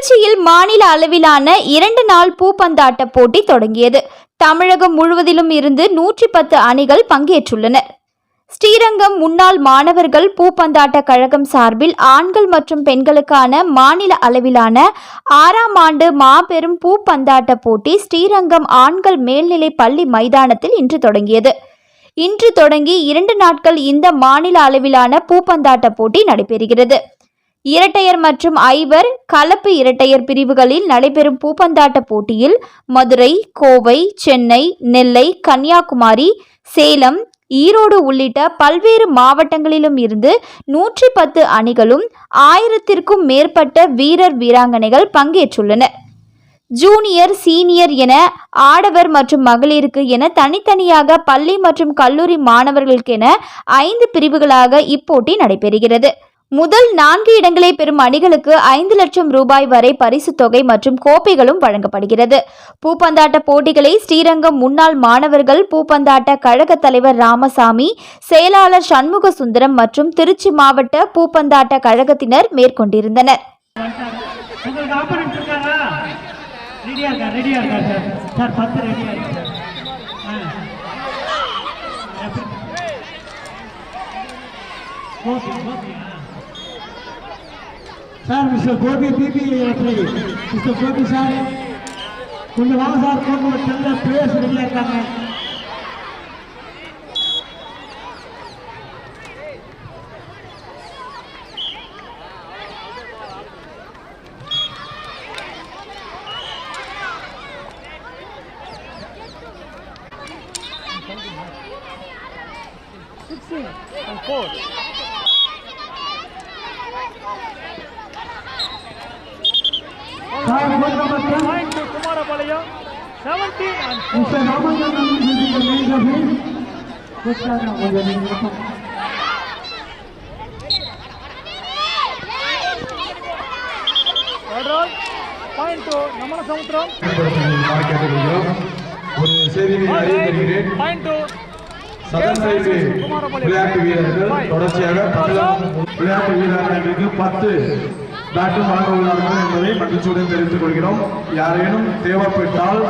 திருச்சியில் மாநில அளவிலான 2 நாள் பூப்பந்தாட்ட போட்டி தொடங்கியது. தமிழகம் முழுவதிலும் இருந்து 110 அணிகள் பங்கேற்றுள்ளனர். ஸ்ரீரங்கம் முன்னாள் மாணவர்கள் பூப்பந்தாட்ட கழகம் சார்பில் ஆண்கள் மற்றும் பெண்களுக்கான மாநில அளவிலான 6ஆம் ஆண்டு மாபெரும் பூப்பந்தாட்ட போட்டி ஸ்ரீரங்கம் ஆண்கள் மேல்நிலை பள்ளி மைதானத்தில் இன்று தொடங்கியது. இன்று தொடங்கி 2 நாட்கள் இந்த மாநில அளவிலான பூப்பந்தாட்ட போட்டி நடைபெறுகிறது. இரட்டையர் மற்றும் ஐவர், கலப்பு இரட்டையர் பிரிவுகளில் நடைபெறும் பூப்பந்தாட்ட போட்டியில் மதுரை, கோவை, சென்னை, நெல்லை, கன்னியாகுமரி, சேலம், ஈரோடு உள்ளிட்ட பல்வேறு மாவட்டங்களிலும் இருந்து 110 அணிகளும் 1000த்திற்கும் மேற்பட்ட வீரர் வீராங்கனைகள் பங்கேற்றுள்ளனர். ஜூனியர், சீனியர் என ஆடவர் மற்றும் மகளிருக்கு என தனித்தனியாக பள்ளி மற்றும் கல்லூரி மாணவர்களுக்கென 5 பிரிவுகளாக இப்போட்டி நடைபெறுகிறது. முதல் 4 இடங்களை பெறும் அணிகளுக்கு 5 லட்சம் ரூபாய் வரை பரிசு தொகை மற்றும் கோப்பைகளும் வழங்கப்படுகிறது. பூப்பந்தாட்ட போட்டிகளை ஸ்ரீரங்கம் முன்னாள் மாணவர்கள் பூப்பந்தாட்ட கழக தலைவர் ராமசாமி, செயலாளர் சண்முக சுந்தரம் மற்றும் திருச்சி மாவட்ட பூப்பந்தாட்ட கழகத்தினர் மேற்கொண்டிருந்தனர். சார், மிஸ்டர் கோபி பிபி மிஸ்டர் கோபி சார், கொஞ்சம் வாங்க சார். கோபி பிளேயர்ஸ் ரெடியாக இருக்காங்க. Kumarapalayam 70 and 4. Mr. Ramanathan is the main referee. Point to Namana Samutram. ஒரு செய்தியை அறிவிக்கிறேன். Point to சதன் ரயில்வே விளையாட்டு வீரர்கள் தொடர்ச்சியாக விளையாட்டு வீரர்களுக்கு 10 பேட்டும் வழங்க உள்ளார்கள் என்பதை மகிழ்ச்சியுடன் தெரிவித்துக் கொள்கிறோம். யாரேனும் தேவைப்பட்டால்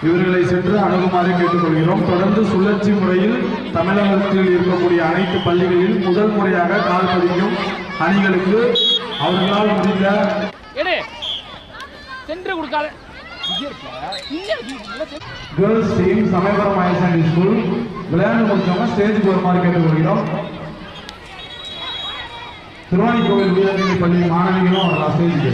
இவர்களை சென்று அணுகுமாறு கேட்டுக்கொள்கிறோம். தொடர்ந்து சுழற்சி முறையில் தமிழகத்தில் இருக்கக்கூடிய அனைத்து பள்ளிகளில் முதல் முறையாக கால் பதிக்கும் அணிகளுக்கு அவர்களால் முடிந்த girls team Samayapuram higher secondary school விளையாண்டு முடிச்சவங்க ஸ்டேஜுக்கு வருமாறு கேட்டுக்கொள்கிறோம். திருவாணி கோவில் உயர்நிலை பள்ளி மாணவிகளும் ஸ்டேஜுக்கு